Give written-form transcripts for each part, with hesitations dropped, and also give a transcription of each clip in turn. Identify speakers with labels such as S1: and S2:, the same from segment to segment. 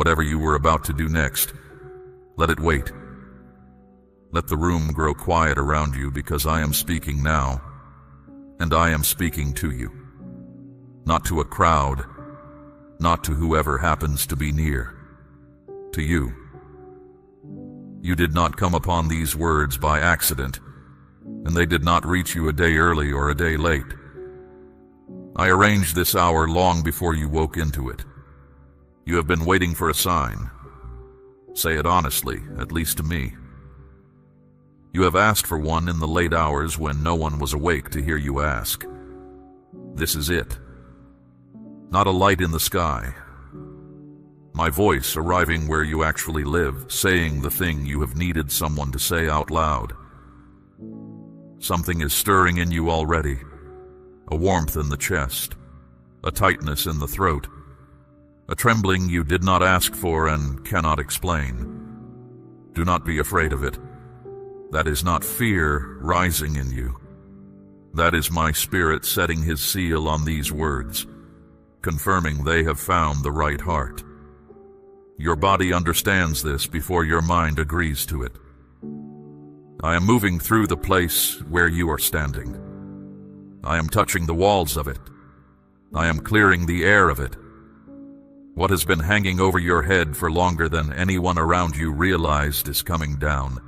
S1: Whatever you were about to do next, let it wait. Let the room grow quiet around you, because I am speaking now, and I am speaking to you. Not to a crowd, not to whoever happens to be near. To you. You did not come upon these words by accident, and they did not reach you a day early or a day late. I arranged this hour long before you woke into it. You have been waiting for a sign. Say it honestly, at least to me. You have asked for one in the late hours when no one was awake to hear you ask. This is it. Not a light in the sky. My voice arriving where you actually live, saying the thing you have needed someone to say out loud. Something is stirring in you already. A warmth in the chest, a tightness in the throat, a trembling you did not ask for and cannot explain. Do not be afraid of it. That is not fear rising in you. That is my spirit setting his seal on these words, confirming they have found the right heart. Your body understands this before your mind agrees to it. I am moving through the place where you are standing. I am touching the walls of it. I am clearing the air of it. What has been hanging over your head for longer than anyone around you realized is coming down.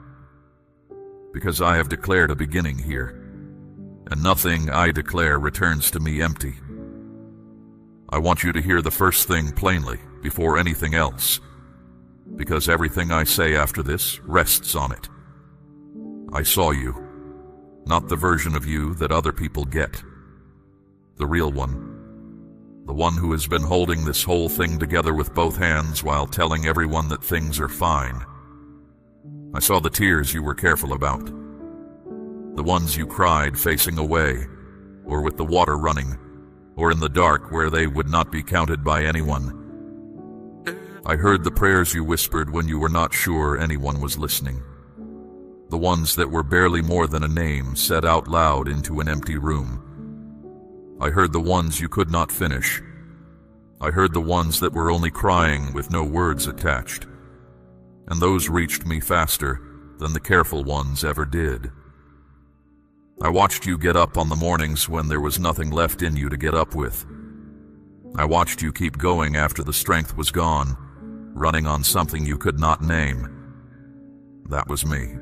S1: Because I have declared a beginning here, and nothing I declare returns to me empty. I want you to hear the first thing plainly, before anything else, because everything I say after this rests on it. I saw you, not the version of you that other people get. The real one. The one who has been holding this whole thing together with both hands while telling everyone that things are fine. I saw the tears you were careful about. The ones you cried facing away, or with the water running, or in the dark where they would not be counted by anyone. I heard the prayers you whispered when you were not sure anyone was listening. The ones that were barely more than a name said out loud into an empty room. I heard the ones you could not finish. I heard the ones that were only crying with no words attached. And those reached me faster than the careful ones ever did. I watched you get up on the mornings when there was nothing left in you to get up with. I watched you keep going after the strength was gone, running on something you could not name. That was me.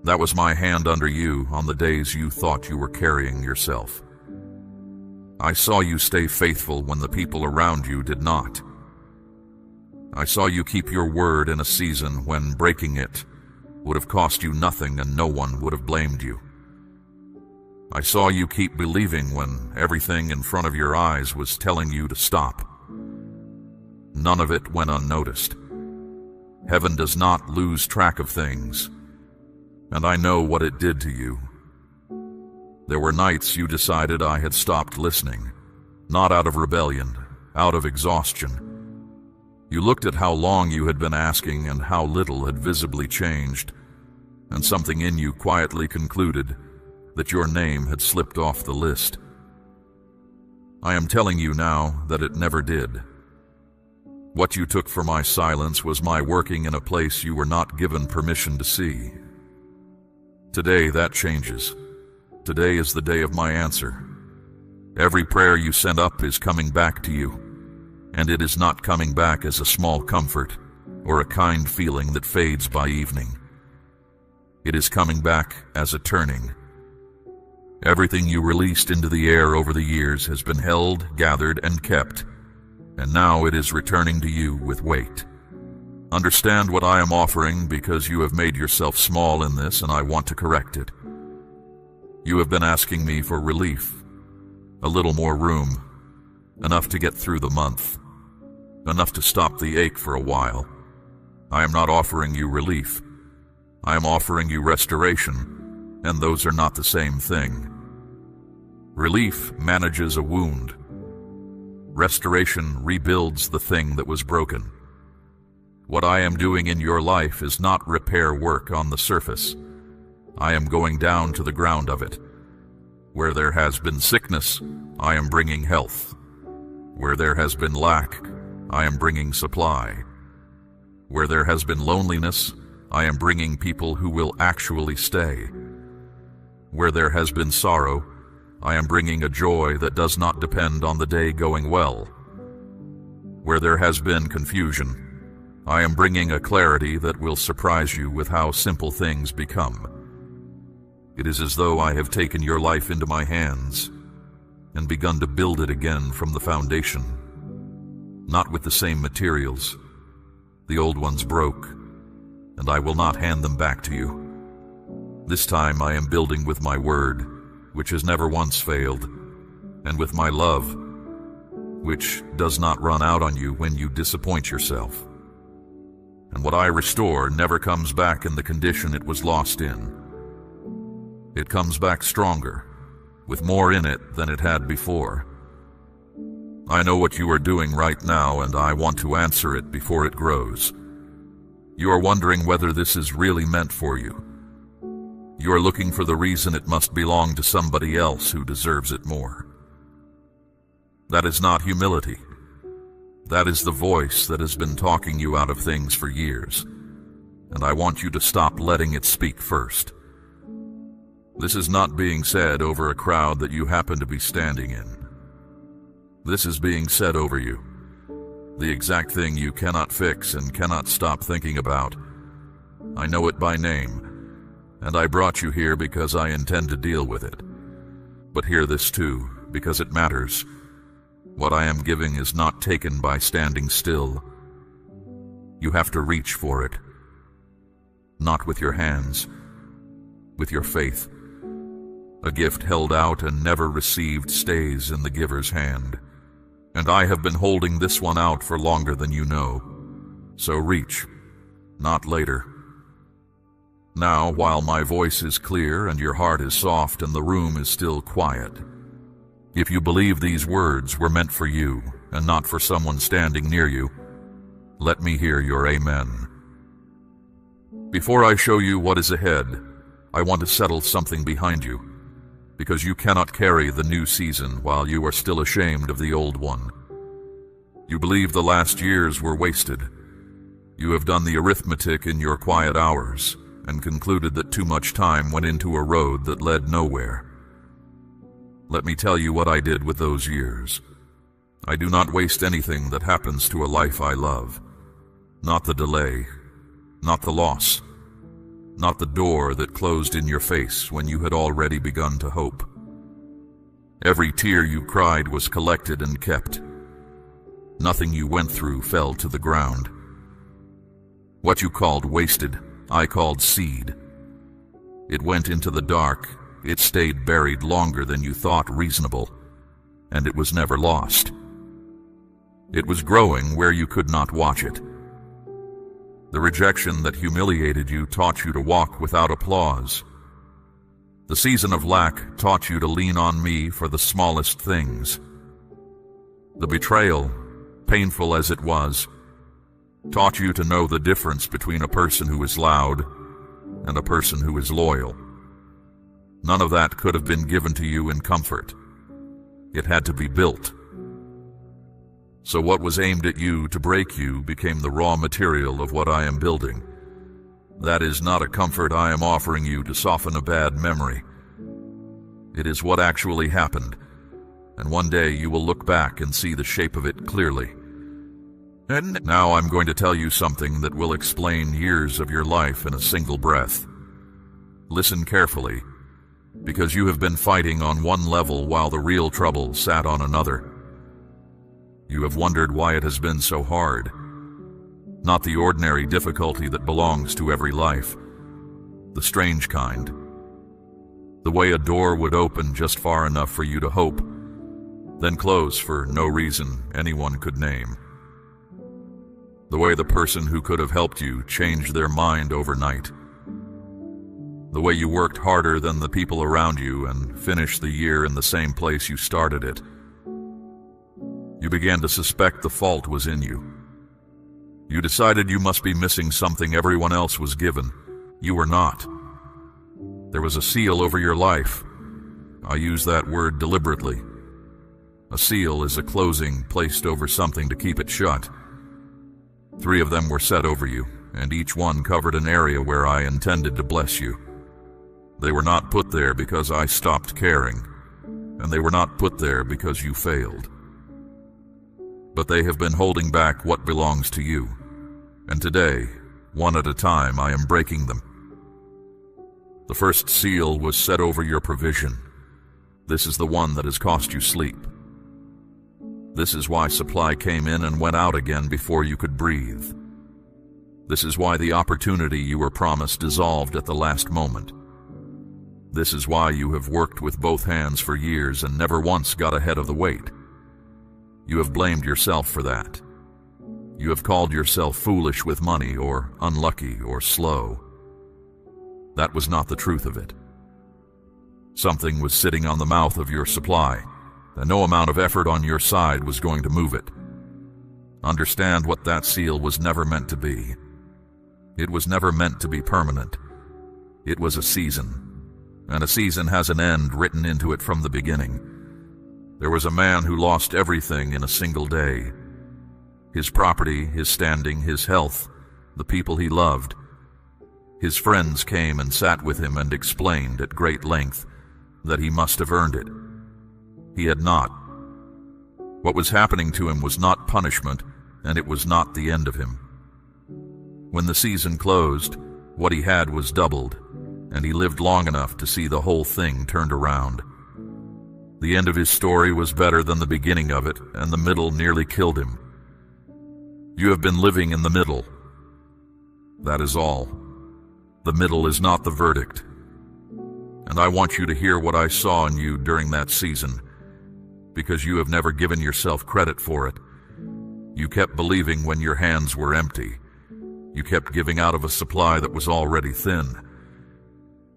S1: That was my hand under you on the days you thought you were carrying yourself. I saw you stay faithful when the people around you did not. I saw you keep your word in a season when breaking it would have cost you nothing and no one would have blamed you. I saw you keep believing when everything in front of your eyes was telling you to stop. None of it went unnoticed. Heaven does not lose track of things, and I know what it did to you. There were nights you decided I had stopped listening, not out of rebellion, out of exhaustion. You looked at how long you had been asking and how little had visibly changed, and something in you quietly concluded that your name had slipped off the list. I am telling you now that it never did. What you took for my silence was my working in a place you were not given permission to see. Today that changes. Today is the day of my answer. Every prayer you sent up is coming back to you, and it is not coming back as a small comfort or a kind feeling that fades by evening. It is coming back as a turning. Everything you released into the air over the years has been held, gathered, and kept, and now it is returning to you with weight. Understand what I am offering because you have made yourself small in this and I want to correct it. You have been asking me for relief, a little more room, enough to get through the month, enough to stop the ache for a while. I am not offering you relief. I am offering you restoration, and those are not the same thing. Relief manages a wound. Restoration rebuilds the thing that was broken. What I am doing in your life is not repair work on the surface. I am going down to the ground of it. Where there has been sickness, I am bringing health. Where there has been lack, I am bringing supply. Where there has been loneliness, I am bringing people who will actually stay. Where there has been sorrow, I am bringing a joy that does not depend on the day going well. Where there has been confusion, I am bringing a clarity that will surprise you with how simple things become. It is as though I have taken your life into my hands and begun to build it again from the foundation. Not with the same materials. The old ones broke, and I will not hand them back to you. This time I am building with my word, which has never once failed, and with my love, which does not run out on you when you disappoint yourself. And what I restore never comes back in the condition it was lost in. It comes back stronger, with more in it than it had before. I know what you are doing right now, and I want to answer it before it grows. You are wondering whether this is really meant for you. You are looking for the reason it must belong to somebody else who deserves it more. That is not humility. That is the voice that has been talking you out of things for years, and I want you to stop letting it speak first. This is not being said over a crowd that you happen to be standing in. This is being said over you, the exact thing you cannot fix and cannot stop thinking about. I know it by name, and I brought you here because I intend to deal with it. But hear this too, because it matters. What I am giving is not taken by standing still. You have to reach for it. Not with your hands, with your faith. A gift held out and never received stays in the giver's hand. And I have been holding this one out for longer than you know. So reach, not later. Now, while my voice is clear and your heart is soft and the room is still quiet, if you believe these words were meant for you and not for someone standing near you, let me hear your amen. Before I show you what is ahead, I want to settle something behind you, because you cannot carry the new season while you are still ashamed of the old one. You believe the last years were wasted. You have done the arithmetic in your quiet hours and concluded that too much time went into a road that led nowhere. Let me tell you what I did with those years. I do not waste anything that happens to a life I love. Not the delay, not the loss, not the door that closed in your face when you had already begun to hope. Every tear you cried was collected and kept. Nothing you went through fell to the ground. What you called wasted, I called seed. It went into the dark, it stayed buried longer than you thought reasonable, and it was never lost. It was growing where you could not watch it. The rejection that humiliated you taught you to walk without applause. The season of lack taught you to lean on me for the smallest things. The betrayal, painful as it was, taught you to know the difference between a person who is loud and a person who is loyal. None of that could have been given to you in comfort. It had to be built. So what was aimed at you to break you became the raw material of what I am building. That is not a comfort I am offering you to soften a bad memory. It is what actually happened, and one day you will look back and see the shape of it clearly. And now I'm going to tell you something that will explain years of your life in a single breath. Listen carefully, because you have been fighting on one level while the real trouble sat on another. You have wondered why it has been so hard. Not the ordinary difficulty that belongs to every life, the strange kind. The way a door would open just far enough for you to hope, then close for no reason anyone could name. The way the person who could have helped you changed their mind overnight. The way you worked harder than the people around you and finished the year in the same place you started it. You began to suspect the fault was in you. You decided you must be missing something everyone else was given. You were not. There was a seal over your life. I use that word deliberately. A seal is a closing placed over something to keep it shut. 3 of them were set over you, and each one covered an area where I intended to bless you. They were not put there because I stopped caring, and they were not put there because you failed. But they have been holding back what belongs to you, and today, one at a time, I am breaking them. The first seal was set over your provision. This is the one that has cost you sleep. This is why supply came in and went out again before you could breathe. This is why the opportunity you were promised dissolved at the last moment. This is why you have worked with both hands for years and never once got ahead of the weight. You have blamed yourself for that. You have called yourself foolish with money, or unlucky, or slow. That was not the truth of it. Something was sitting on the mouth of your supply, and no amount of effort on your side was going to move it. Understand what that seal was never meant to be. It was never meant to be permanent. It was a season, and a season has an end written into it from the beginning. There was a man who lost everything in a single day. His property, his standing, his health, the people he loved. His friends came and sat with him and explained at great length that he must have earned it. He had not. What was happening to him was not punishment, and it was not the end of him. When the season closed, what he had was doubled, and he lived long enough to see the whole thing turned around. The end of his story was better than the beginning of it, and the middle nearly killed him. You have been living in the middle. That is all. The middle is not the verdict. And I want you to hear what I saw in you during that season, because you have never given yourself credit for it. You kept believing when your hands were empty. You kept giving out of a supply that was already thin.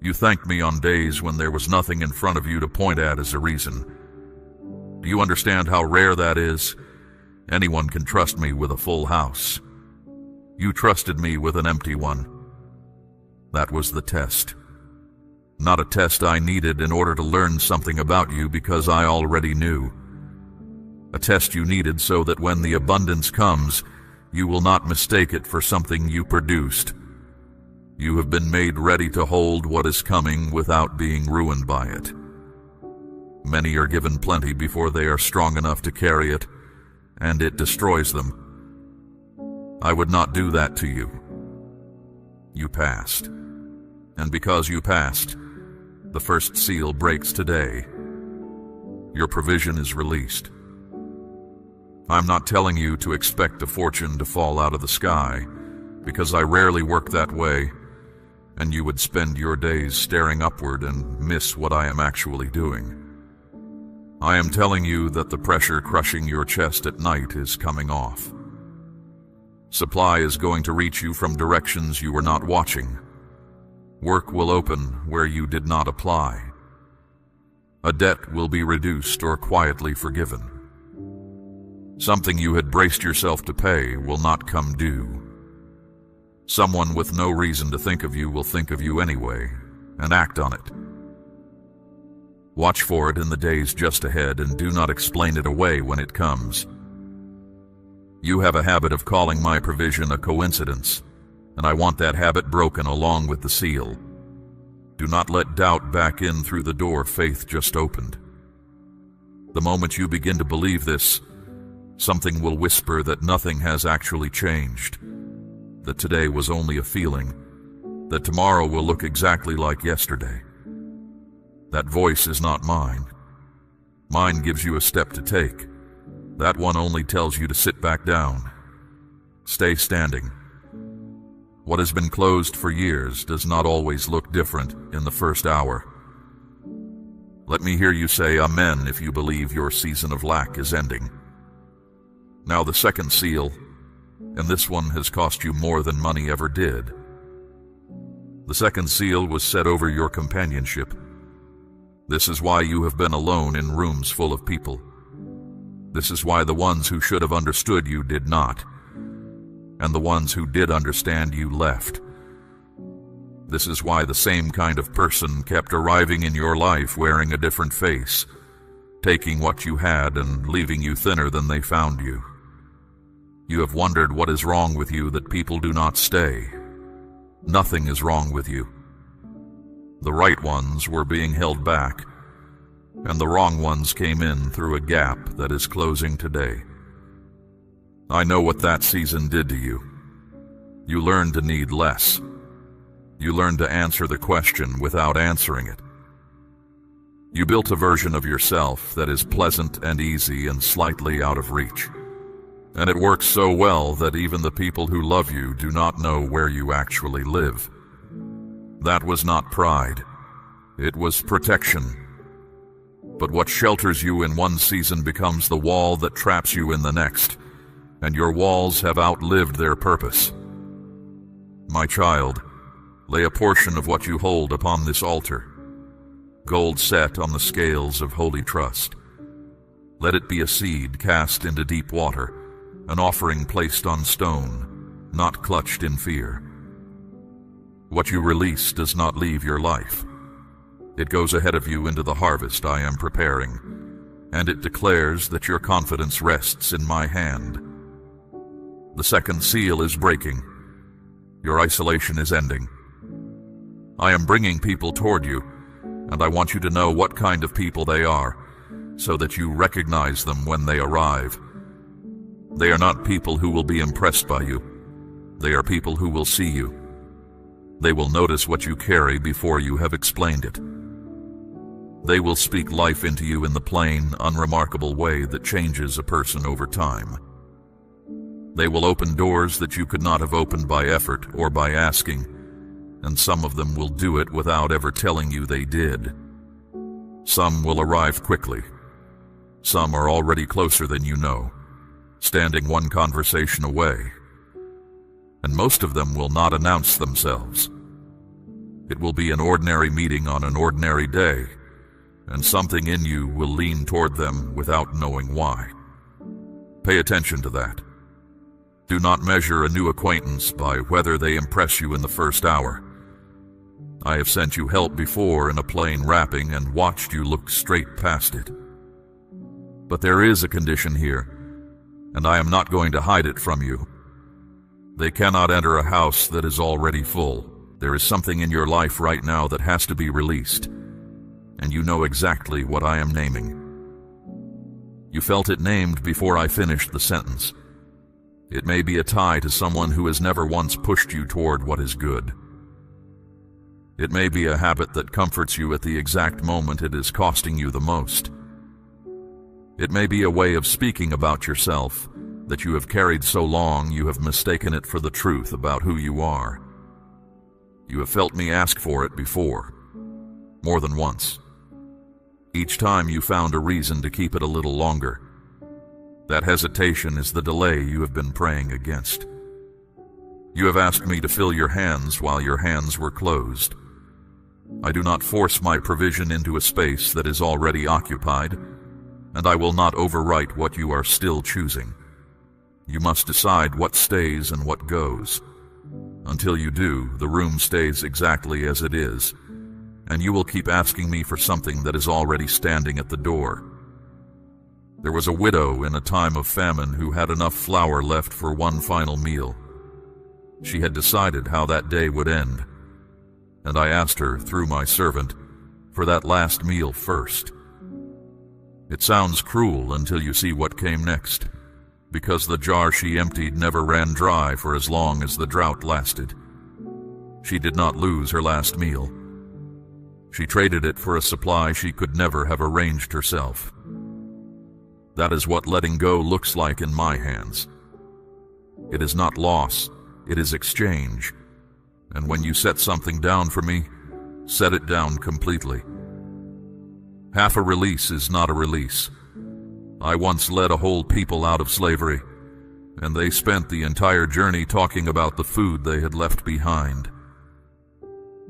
S1: You thanked me on days when there was nothing in front of you to point at as a reason. Do you understand how rare that is? Anyone can trust me with a full house. You trusted me with an empty one. That was the test. Not a test I needed in order to learn something about you because I already knew. A test you needed so that when the abundance comes, you will not mistake it for something you produced. You have been made ready to hold what is coming without being ruined by it. Many are given plenty before they are strong enough to carry it, and it destroys them. I would not do that to you. You passed. And because you passed, the first seal breaks today. Your provision is released. I'm not telling you to expect a fortune to fall out of the sky, because I rarely work that way, and you would spend your days staring upward and miss what I am actually doing. I am telling you that the pressure crushing your chest at night is coming off. Supply is going to reach you from directions you were not watching. Work will open where you did not apply. A debt will be reduced or quietly forgiven. Something you had braced yourself to pay will not come due. Someone with no reason to think of you will think of you anyway, and act on it. Watch for it in the days just ahead and do not explain it away when it comes. You have a habit of calling my provision a coincidence, and I want that habit broken along with the seal. Do not let doubt back in through the door faith just opened. The moment you begin to believe this, something will whisper that nothing has actually changed, that today was only a feeling, that tomorrow will look exactly like yesterday. That voice is not mine. Mine gives you a step to take. That one only tells you to sit back down. Stay standing. What has been closed for years does not always look different in the first hour. Let me hear you say amen if you believe your season of lack is ending. Now the second seal, and this one has cost you more than money ever did. The second seal was set over your companionship. This is why you have been alone in rooms full of people. This is why the ones who should have understood you did not, and the ones who did understand you left. This is why the same kind of person kept arriving in your life wearing a different face, taking what you had and leaving you thinner than they found you. You have wondered what is wrong with you that people do not stay. Nothing is wrong with you. The right ones were being held back, and the wrong ones came in through a gap that is closing today. I know what that season did to you. You learned to need less. You learned to answer the question without answering it. You built a version of yourself that is pleasant and easy and slightly out of reach. And it works so well that even the people who love you do not know where you actually live. That was not pride. It was protection. But what shelters you in one season becomes the wall that traps you in the next, and your walls have outlived their purpose. My child, lay a portion of what you hold upon this altar, gold set on the scales of holy trust. Let it be a seed cast into deep water, an offering placed on stone, not clutched in fear. What you release does not leave your life. It goes ahead of you into the harvest I am preparing, and it declares that your confidence rests in my hand. The second seal is breaking. Your isolation is ending. I am bringing people toward you, and I want you to know what kind of people they are, so that you recognize them when they arrive. They are not people who will be impressed by you. They are people who will see you. They will notice what you carry before you have explained it. They will speak life into you in the plain, unremarkable way that changes a person over time. They will open doors that you could not have opened by effort or by asking, and some of them will do it without ever telling you they did. Some will arrive quickly. Some are already closer than you know, standing one conversation away. And most of them will not announce themselves. It will be an ordinary meeting on an ordinary day, and something in you will lean toward them without knowing why. Pay attention to that. Do not measure a new acquaintance by whether they impress you in the first hour. I have sent you help before in a plain wrapping and watched you look straight past it. But there is a condition here, and I am not going to hide it from you. They cannot enter a house that is already full. There is something in your life right now that has to be released, and you know exactly what I am naming. You felt it named before I finished the sentence. It may be a tie to someone who has never once pushed you toward what is good. It may be a habit that comforts you at the exact moment it is costing you the most. It may be a way of speaking about yourself that you have carried so long you have mistaken it for the truth about who you are. You have felt me ask for it before, more than once. Each time you found a reason to keep it a little longer. That hesitation is the delay you have been praying against. You have asked me to fill your hands while your hands were closed. I do not force my provision into a space that is already occupied, and I will not overwrite what you are still choosing. You must decide what stays and what goes. Until you do, the room stays exactly as it is, and you will keep asking me for something that is already standing at the door. There was a widow in a time of famine who had enough flour left for one final meal. She had decided how that day would end, and I asked her, through my servant, for that last meal first. It sounds cruel until you see what came next, because the jar she emptied never ran dry for as long as the drought lasted. She did not lose her last meal. She traded it for a supply she could never have arranged herself. That is what letting go looks like in my hands. It is not loss, it is exchange. And when you set something down for me, set it down completely. Half a release is not a release. I once led a whole people out of slavery, and they spent the entire journey talking about the food they had left behind.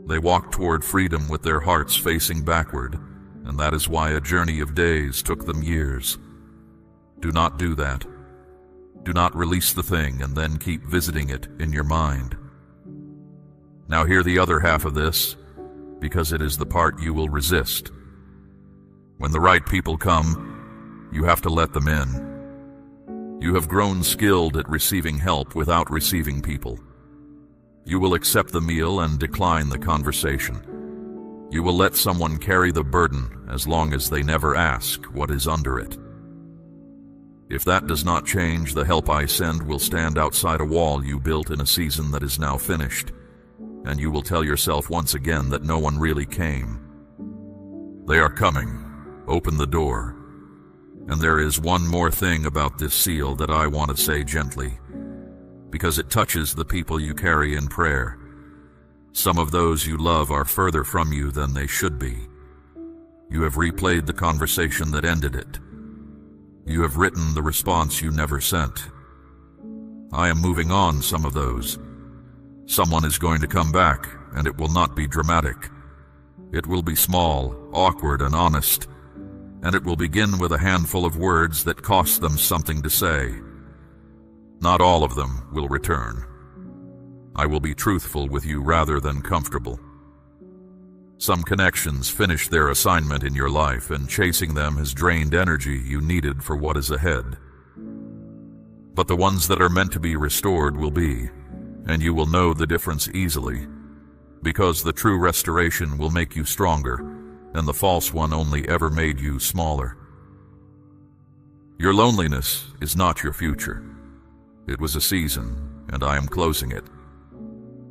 S1: They walked toward freedom with their hearts facing backward, and that is why a journey of days took them years. Do not do that. Do not release the thing and then keep visiting it in your mind. Now hear the other half of this, because it is the part you will resist. When the right people come, you have to let them in. You have grown skilled at receiving help without receiving people. You will accept the meal and decline the conversation. You will let someone carry the burden as long as they never ask what is under it. If that does not change, the help I send will stand outside a wall you built in a season that is now finished, and you will tell yourself once again that no one really came. They are coming. Open the door. And there is one more thing about this seal that I want to say gently, because it touches the people you carry in prayer. Some of those you love are further from you than they should be. You have replayed the conversation that ended it. You have written the response you never sent. I am moving on some of those. Someone is going to come back, and it will not be dramatic. It will be small, awkward, and honest, and it will begin with a handful of words that cost them something to say. Not all of them will return. I will be truthful with you rather than comfortable. Some connections finish their assignment in your life, and chasing them has drained energy you needed for what is ahead. But the ones that are meant to be restored will be, and you will know the difference easily, because the true restoration will make you stronger, and the false one only ever made you smaller. Your loneliness is not your future. It was a season, and I am closing it.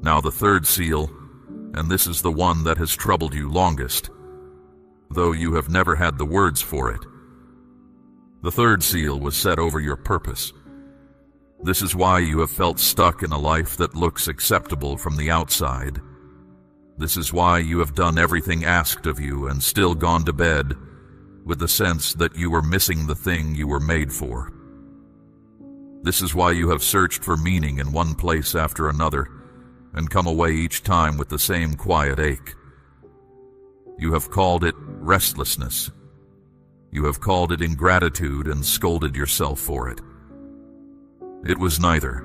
S1: Now the third seal, and this is the one that has troubled you longest, though you have never had the words for it. The third seal was set over your purpose. This is why you have felt stuck in a life that looks acceptable from the outside. This is why you have done everything asked of you and still gone to bed with the sense that you were missing the thing you were made for. This is why you have searched for meaning in one place after another and come away each time with the same quiet ache. You have called it restlessness. You have called it ingratitude and scolded yourself for it. It was neither.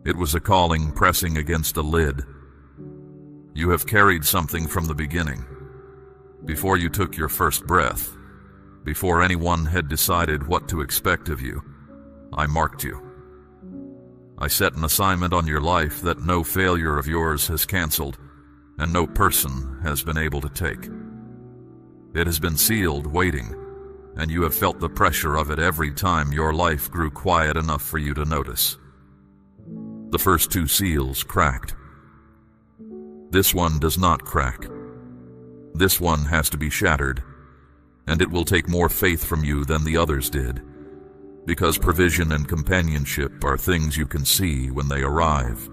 S1: It was a calling pressing against a lid. You have carried something from the beginning. Before you took your first breath, before anyone had decided what to expect of you, I marked you. I set an assignment on your life that no failure of yours has canceled, and no person has been able to take. It has been sealed, waiting, and you have felt the pressure of it every time your life grew quiet enough for you to notice. The first two seals cracked. This one does not crack. This one has to be shattered, and it will take more faith from you than the others did, because provision and companionship are things you can see when they arrive.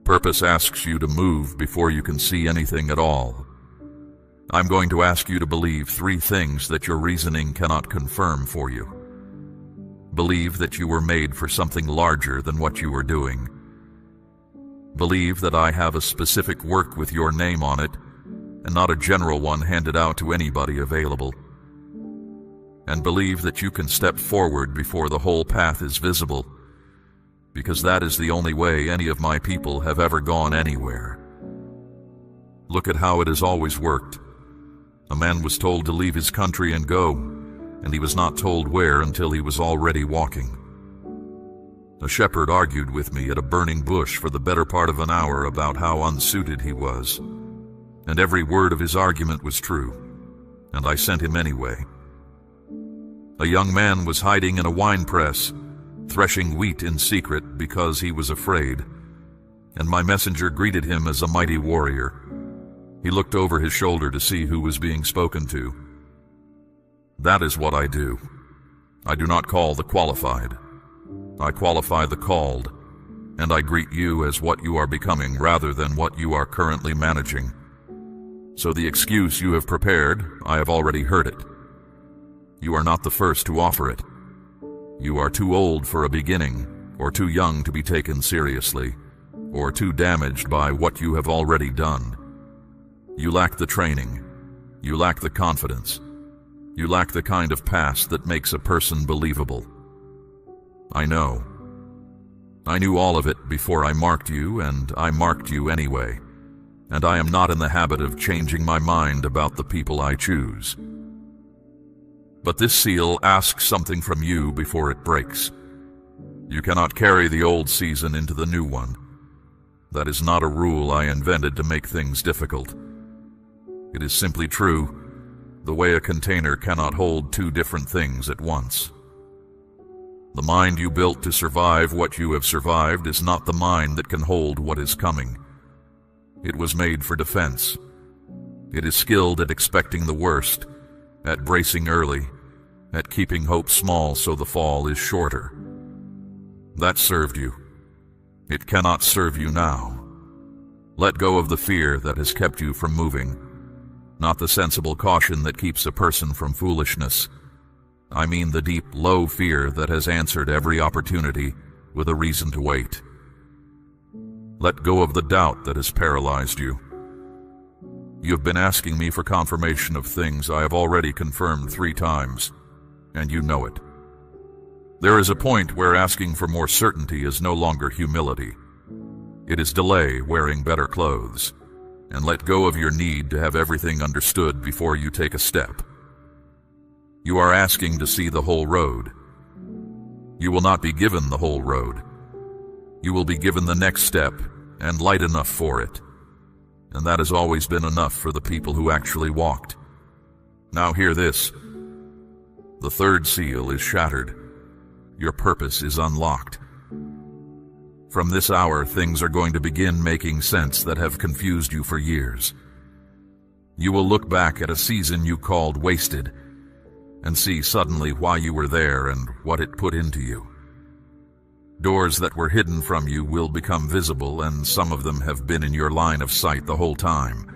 S1: Purpose asks you to move before you can see anything at all. I'm going to ask you to believe 3 things that your reasoning cannot confirm for you. Believe that you were made for something larger than what you were doing. Believe that I have a specific work with your name on it, and not a general one handed out to anybody available. And believe that you can step forward before the whole path is visible, because that is the only way any of my people have ever gone anywhere. Look at how it has always worked. A man was told to leave his country and go, and he was not told where until he was already walking. A shepherd argued with me at a burning bush for the better part of an hour about how unsuited he was, and every word of his argument was true, and I sent him anyway. A young man was hiding in a wine press, threshing wheat in secret because he was afraid, and my messenger greeted him as a mighty warrior. He looked over his shoulder to see who was being spoken to. That is what I do. I do not call the qualified. I qualify the called, and I greet you as what you are becoming rather than what you are currently managing. So the excuse you have prepared, I have already heard it. You are not the first to offer it. You are too old for a beginning, or too young to be taken seriously, or too damaged by what you have already done. You lack the training. You lack the confidence. You lack the kind of past that makes a person believable. I know. I knew all of it before I marked you, and I marked you anyway. And I am not in the habit of changing my mind about the people I choose. But this seal asks something from you before it breaks. You cannot carry the old season into the new one. That is not a rule I invented to make things difficult. It is simply true, the way a container cannot hold two different things at once. The mind you built to survive what you have survived is not the mind that can hold what is coming. It was made for defense. It is skilled at expecting the worst, at bracing early, at keeping hope small so the fall is shorter. That served you. It cannot serve you now. Let go of the fear that has kept you from moving, not the sensible caution that keeps a person from foolishness. I mean the deep, low fear that has answered every opportunity with a reason to wait. Let go of the doubt that has paralyzed you. You have been asking me for confirmation of things I have already confirmed 3 times, and you know it. There is a point where asking for more certainty is no longer humility. It is delay wearing better clothes, and let go of your need to have everything understood before you take a step. You are asking to see the whole road. You will not be given the whole road. You will be given the next step and light enough for it. And that has always been enough for the people who actually walked. Now hear this. The 3rd seal is shattered. Your purpose is unlocked. From this hour, things are going to begin making sense that have confused you for years. You will look back at a season you called wasted and see suddenly why you were there and what it put into you. Doors that were hidden from you will become visible, and some of them have been in your line of sight the whole time.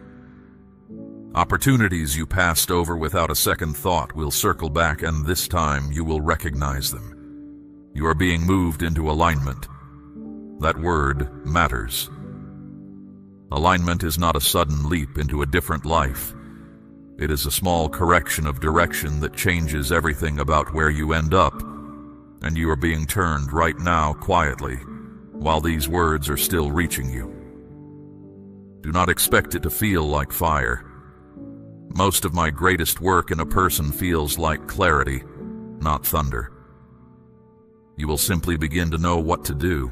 S1: Opportunities you passed over without a second thought will circle back, and this time you will recognize them. You are being moved into alignment. That word matters. Alignment is not a sudden leap into a different life. It is a small correction of direction that changes everything about where you end up, and you are being turned right now quietly, while these words are still reaching you. Do not expect it to feel like fire. Most of my greatest work in a person feels like clarity, not thunder. You will simply begin to know what to do.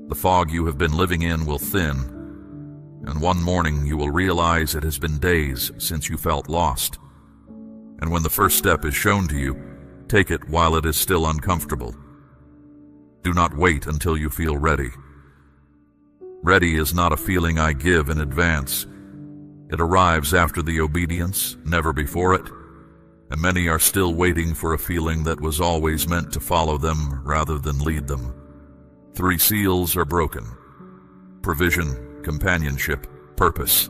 S1: The fog you have been living in will thin, and one morning you will realize it has been days since you felt lost. And when the first step is shown to you, take it while it is still uncomfortable. Do not wait until you feel ready. Ready is not a feeling I give in advance. It arrives after the obedience, never before it, and many are still waiting for a feeling that was always meant to follow them rather than lead them. 3 seals are broken: provision, companionship, purpose.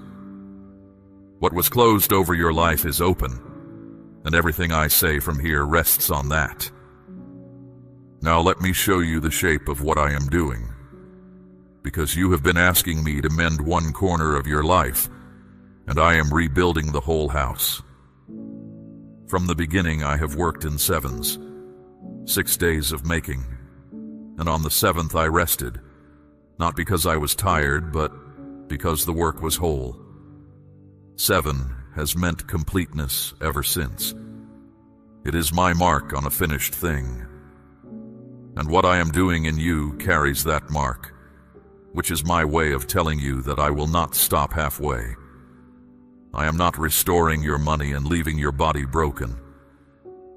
S1: What was closed over your life is open, and everything I say from here rests on that. Now let me show you the shape of what I am doing, because you have been asking me to mend one corner of your life, and I am rebuilding the whole house. From the beginning I have worked in 7s, 6 days of making, and on the 7th I rested, not because I was tired, but because the work was whole. 7 has meant completeness ever since. It is my mark on a finished thing. And what I am doing in you carries that mark, which is my way of telling you that I will not stop halfway. I am not restoring your money and leaving your body broken.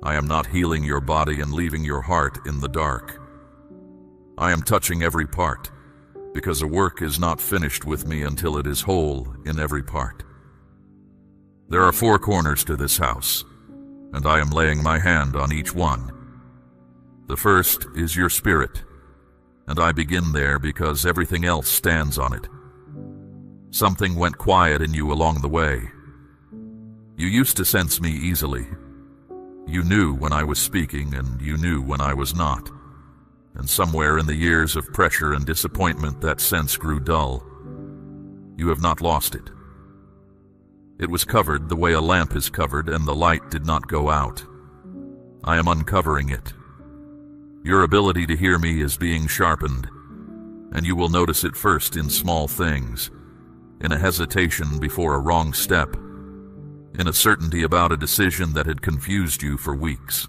S1: I am not healing your body and leaving your heart in the dark. I am touching every part, because a work is not finished with me until it is whole in every part. There are 4 corners to this house, and I am laying my hand on each one. The first is your spirit, and I begin there because everything else stands on it. Something went quiet in you along the way. You used to sense me easily. You knew when I was speaking, and you knew when I was not. And somewhere in the years of pressure and disappointment, that sense grew dull. You have not lost it. It was covered the way a lamp is covered, and the light did not go out. I am uncovering it. Your ability to hear me is being sharpened, and you will notice it first in small things, in a hesitation before a wrong step, in a certainty about a decision that had confused you for weeks.